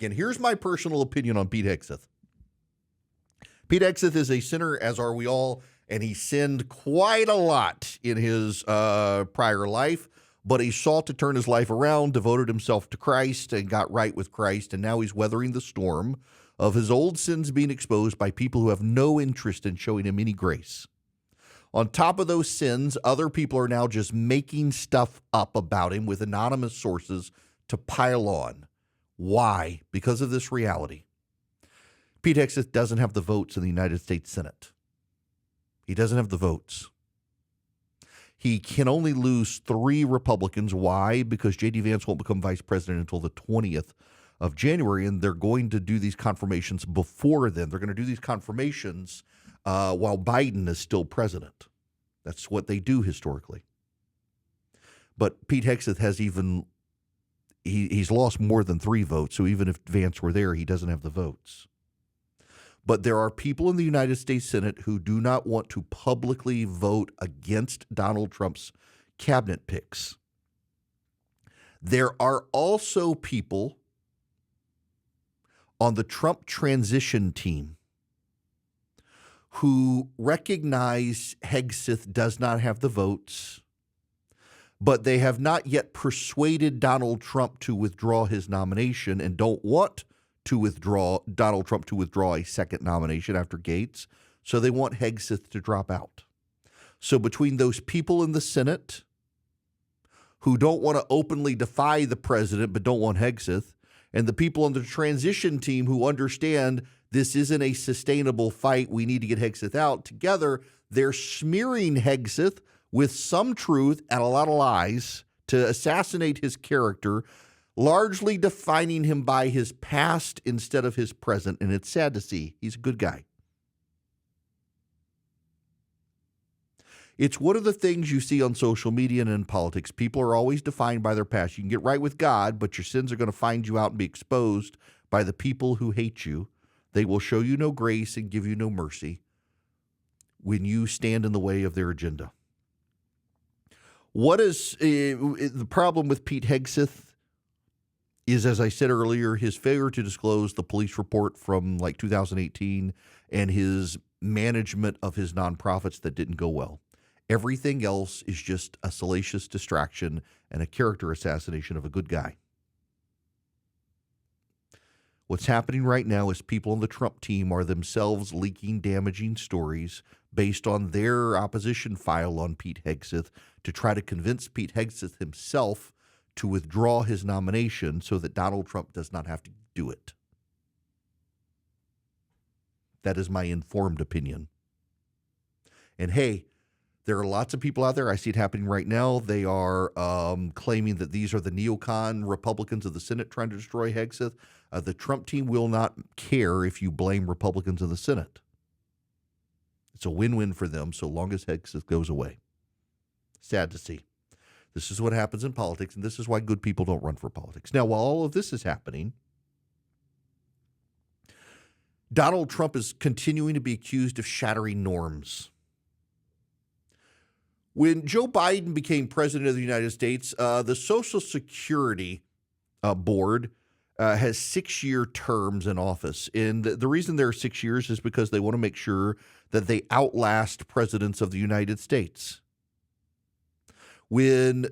And here's my personal opinion on Pete Hegseth. Pete Hegseth is a sinner, as are we all, and he sinned quite a lot in his prior life, but he sought to turn his life around, devoted himself to Christ, and got right with Christ, and now he's weathering the storm of his old sins being exposed by people who have no interest in showing him any grace. On top of those sins, other people are now just making stuff up about him with anonymous sources to pile on. Why? Because of this reality. Pete Hegseth doesn't have the votes in the United States Senate. He doesn't have the votes. He can only lose 3 Republicans. Why? Because J.D. Vance won't become vice president until the 20th of January, and they're going to do these confirmations before then. They're going to do these confirmations while Biden is still president. That's what they do historically. But Pete Hegseth has he's lost more than 3 votes, so even if Vance were there, he doesn't have the votes. But there are people in the United States Senate who do not want to publicly vote against Donald Trump's cabinet picks. There are also people on the Trump transition team who recognize Hegseth does not have the votes, but they have not yet persuaded Donald Trump to withdraw his nomination and don't want Donald Trump to withdraw a second nomination after Gates. So they want Hegseth to drop out. So between those people in the Senate who don't want to openly defy the president but don't want Hegseth, and the people on the transition team who understand this isn't a sustainable fight, we need to get Hegseth out, together they're smearing Hegseth with some truth and a lot of lies to assassinate his character, largely defining him by his past instead of his present. And it's sad to see. He's a good guy. It's one of the things you see on social media and in politics. People are always defined by their past. You can get right with God, but your sins are going to find you out and be exposed by the people who hate you. They will show you no grace and give you no mercy when you stand in the way of their agenda. What is the problem with Pete Hegseth? Is, as I said earlier, his failure to disclose the police report from like 2018 and his management of his nonprofits that didn't go well. Everything else is just a salacious distraction and a character assassination of a good guy. What's happening right now is people on the Trump team are themselves leaking damaging stories based on their opposition file on Pete Hegseth to try to convince Pete Hegseth himself to withdraw his nomination so that Donald Trump does not have to do it. That is my informed opinion. And hey, there are lots of people out there, I see it happening right now, they are claiming that these are the neocon Republicans of the Senate trying to destroy Hegseth. The Trump team will not care if you blame Republicans in the Senate. It's a win-win for them so long as Hegseth goes away. Sad to see. This is what happens in politics, and this is why good people don't run for politics. Now, while all of this is happening, Donald Trump is continuing to be accused of shattering norms. When Joe Biden became president of the United States, the Social Security Board has 6-year terms in office. And the reason there are 6 years is because they want to make sure that they outlast presidents of the United States. When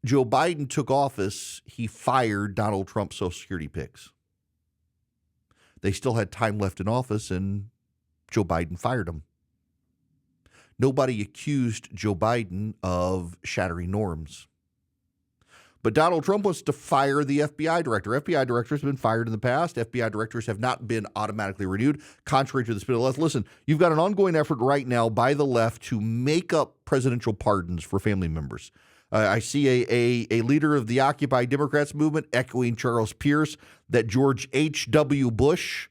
Joe Biden took office, he fired Donald Trump's Social Security picks. They still had time left in office, and Joe Biden fired him. Nobody accused Joe Biden of shattering norms. But Donald Trump wants to fire the FBI director. FBI directors have been fired in the past. FBI directors have not been automatically renewed, contrary to the spirit of the left. Listen, you've got an ongoing effort right now by the left to make up presidential pardons for family members. I see a leader of the Occupy Democrats movement echoing Charles Pierce that George H.W. Bush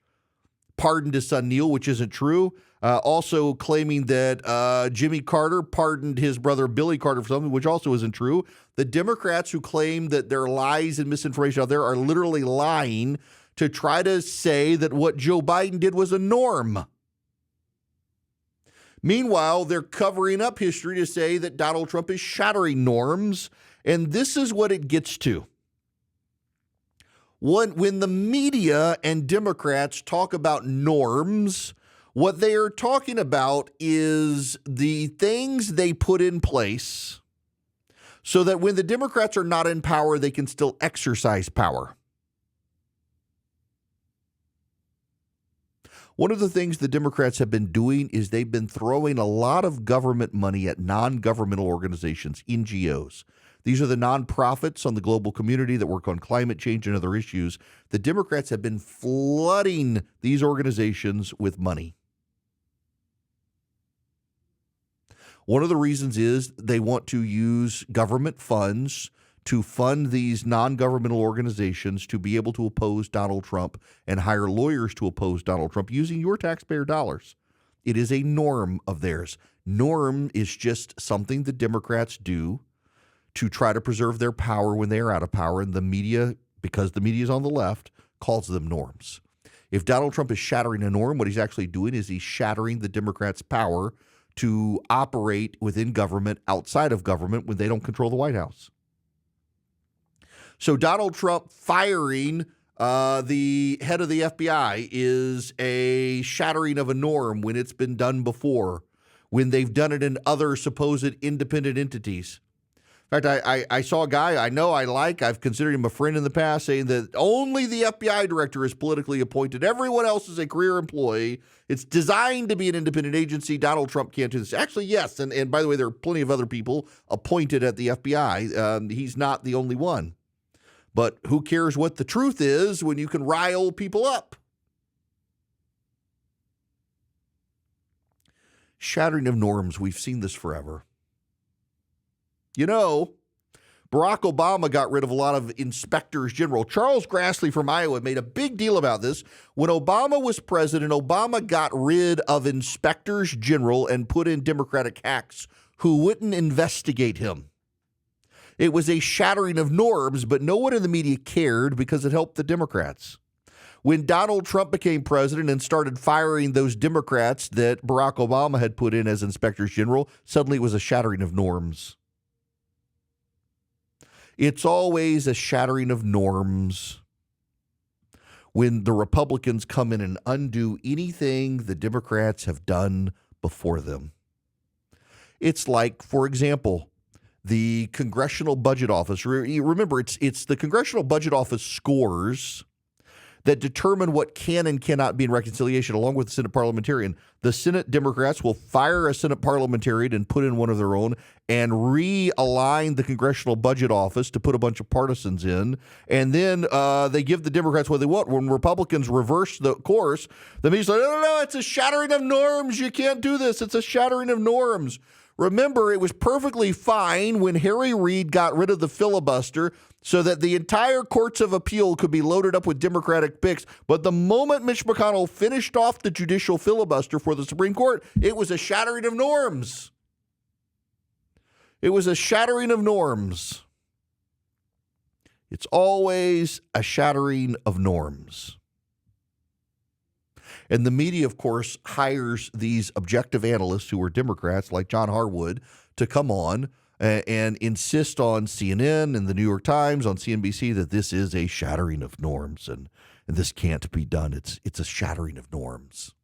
pardoned his son Neil, which isn't true. Also claiming that Jimmy Carter pardoned his brother Billy Carter for something, which also isn't true. The Democrats who claim that there are lies and misinformation out there are literally lying to try to say that what Joe Biden did was a norm. Meanwhile, they're covering up history to say that Donald Trump is shattering norms, and this is what it gets to. When the media and Democrats talk about norms, what they are talking about is the things they put in place so that when the Democrats are not in power, they can still exercise power. One of the things the Democrats have been doing is they've been throwing a lot of government money at non-governmental organizations, NGOs. These are the nonprofits on the global community that work on climate change and other issues. The Democrats have been flooding these organizations with money. One of the reasons is they want to use government funds to fund these non-governmental organizations to be able to oppose Donald Trump and hire lawyers to oppose Donald Trump using your taxpayer dollars. It is a norm of theirs. Norm is just something the Democrats do to try to preserve their power when they are out of power, and the media, because the media is on the left, calls them norms. If Donald Trump is shattering a norm, what he's actually doing is he's shattering the Democrats' power to operate within government, outside of government, when they don't control the White House. So Donald Trump firing the head of the FBI is a shattering of a norm when it's been done before, when they've done it in other supposed independent entities. In fact, I saw a guy I know I like, I've considered him a friend in the past, saying that only the FBI director is politically appointed. Everyone else is a career employee. It's designed to be an independent agency. Donald Trump can't do this. Actually, yes. And by the way, there are plenty of other people appointed at the FBI. He's not the only one. But who cares what the truth is when you can rile people up? Shattering of norms. We've seen this forever. You know, Barack Obama got rid of a lot of inspectors general. Charles Grassley from Iowa made a big deal about this. When Obama was president, Obama got rid of inspectors general and put in Democratic hacks who wouldn't investigate him. It was a shattering of norms, but no one in the media cared because it helped the Democrats. When Donald Trump became president and started firing those Democrats that Barack Obama had put in as inspectors general, suddenly it was a shattering of norms. It's always a shattering of norms when the Republicans come in and undo anything the Democrats have done before them. It's like, for example, the Congressional Budget Office. Remember, it's the Congressional Budget Office scores that determine what can and cannot be in reconciliation, along with the Senate parliamentarian. The Senate Democrats will fire a Senate parliamentarian and put in one of their own and realign the Congressional Budget Office to put a bunch of partisans in. And then they give the Democrats what they want. When Republicans reverse the course, the media's like, no, it's a shattering of norms. You can't do this. It's a shattering of norms. Remember, it was perfectly fine when Harry Reid got rid of the filibuster so that the entire courts of appeal could be loaded up with Democratic picks. But the moment Mitch McConnell finished off the judicial filibuster for the Supreme Court, it was a shattering of norms. It was a shattering of norms. It's always a shattering of norms. And the media, of course, hires these objective analysts who are Democrats like John Harwood to come on and insist on CNN and the New York Times, on CNBC, that this is a shattering of norms and this can't be done. It's a shattering of norms.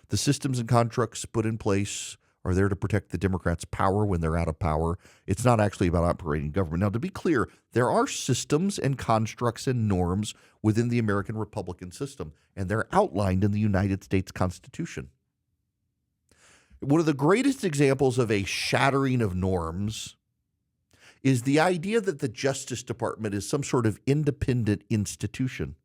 The systems and contracts put in place are there to protect the Democrats' power when they're out of power. It's not actually about operating government. Now, to be clear, there are systems and constructs and norms within the American Republican system, and they're outlined in the United States Constitution. One of the greatest examples of a shattering of norms is the idea that the Justice Department is some sort of independent institution.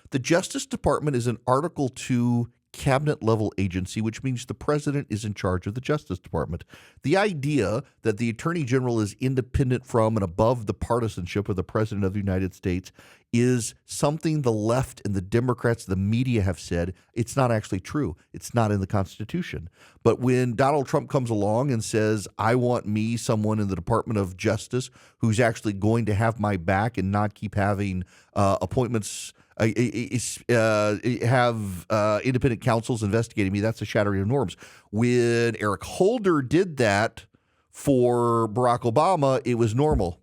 The Justice Department is an Article II cabinet-level agency, which means the president is in charge of the Justice Department. The idea that the Attorney General is independent from and above the partisanship of the President of the United States is something the left and the Democrats, the media have said. It's not actually true. It's not in the Constitution. But when Donald Trump comes along and says, I want me, someone in the Department of Justice, who's actually going to have my back and not keep having appointments have independent counsels investigating me, that's a shattering of norms. When Erick Holder did that for Barack Obama, it was normal.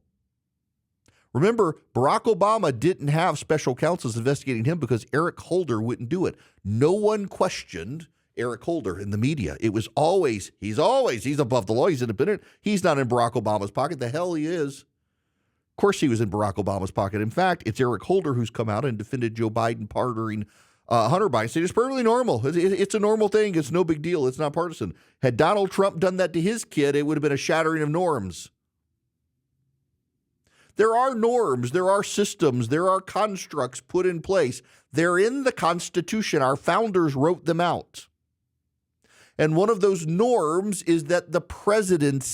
Remember, Barack Obama didn't have special counsels investigating him because Erick Holder wouldn't do it. No one questioned Erick Holder in the media. It was always, he's above the law. He's independent. He's not in Barack Obama's pocket. The hell he is. Of course he was in Barack Obama's pocket. In fact, it's Erick Holder who's come out and defended Joe Biden pardoning Hunter Biden. Saying it's perfectly normal. It's a normal thing. It's no big deal. It's not partisan. Had Donald Trump done that to his kid, it would have been a shattering of norms. There are norms, there are systems, there are constructs put in place. They're in the Constitution. Our founders wrote them out. And one of those norms is that the president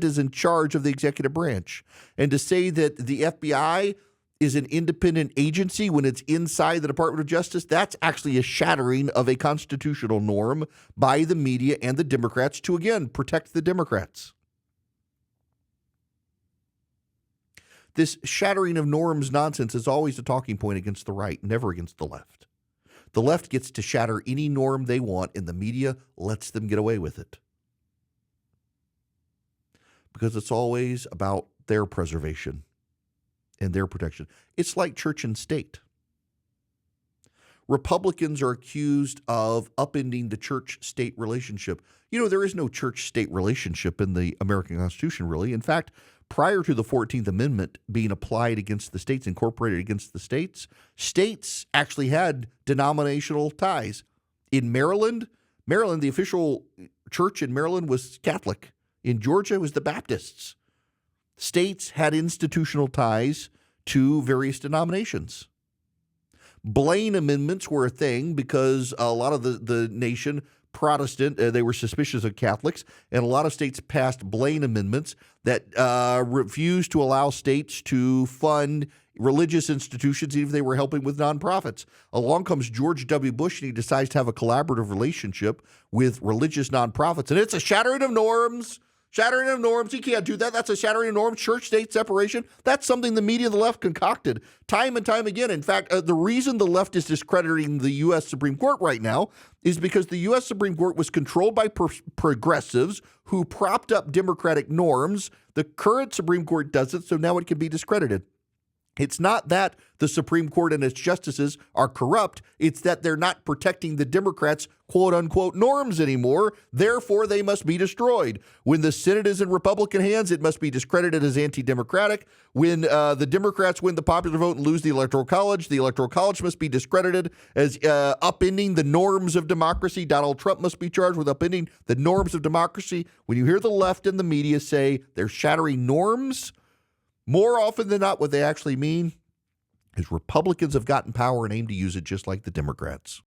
is in charge of the executive branch. And to say that the FBI is an independent agency when it's inside the Department of Justice, that's actually a shattering of a constitutional norm by the media and the Democrats to, again, protect the Democrats. This shattering of norms nonsense is always a talking point against the right, never against the left. The left gets to shatter any norm they want, and the media lets them get away with it. Because it's always about their preservation and their protection. It's like church and state. Republicans are accused of upending the church-state relationship. You know, there is no church-state relationship in the American Constitution, really. In fact, prior to the 14th Amendment being applied against the states, incorporated against the states, states actually had denominational ties. In Maryland, the official church in Maryland was Catholic. In Georgia, it was the Baptists. States had institutional ties to various denominations. Blaine amendments were a thing because a lot of the nation Protestant, they were suspicious of Catholics, and a lot of states passed Blaine amendments that refused to allow states to fund religious institutions even if they were helping with nonprofits. Along comes George W. Bush, and he decides to have a collaborative relationship with religious nonprofits, and it's a shattering of norms. Shattering of norms. He can't do that. That's a shattering of norms. Church-state separation. That's something the media of the left concocted time and time again. In fact, the reason the left is discrediting the U.S. Supreme Court right now is because the U.S. Supreme Court was controlled by progressives who propped up democratic norms. The current Supreme Court does it, so now it can be discredited. It's not that the Supreme Court and its justices are corrupt. It's that they're not protecting the Democrats' quote-unquote norms anymore. Therefore, they must be destroyed. When the Senate is in Republican hands, it must be discredited as anti-democratic. When the Democrats win the popular vote and lose the Electoral College must be discredited as upending the norms of democracy. Donald Trump must be charged with upending the norms of democracy. When you hear the left and the media say they're shattering norms, more often than not, what they actually mean is Republicans have gotten power and aim to use it just like the Democrats.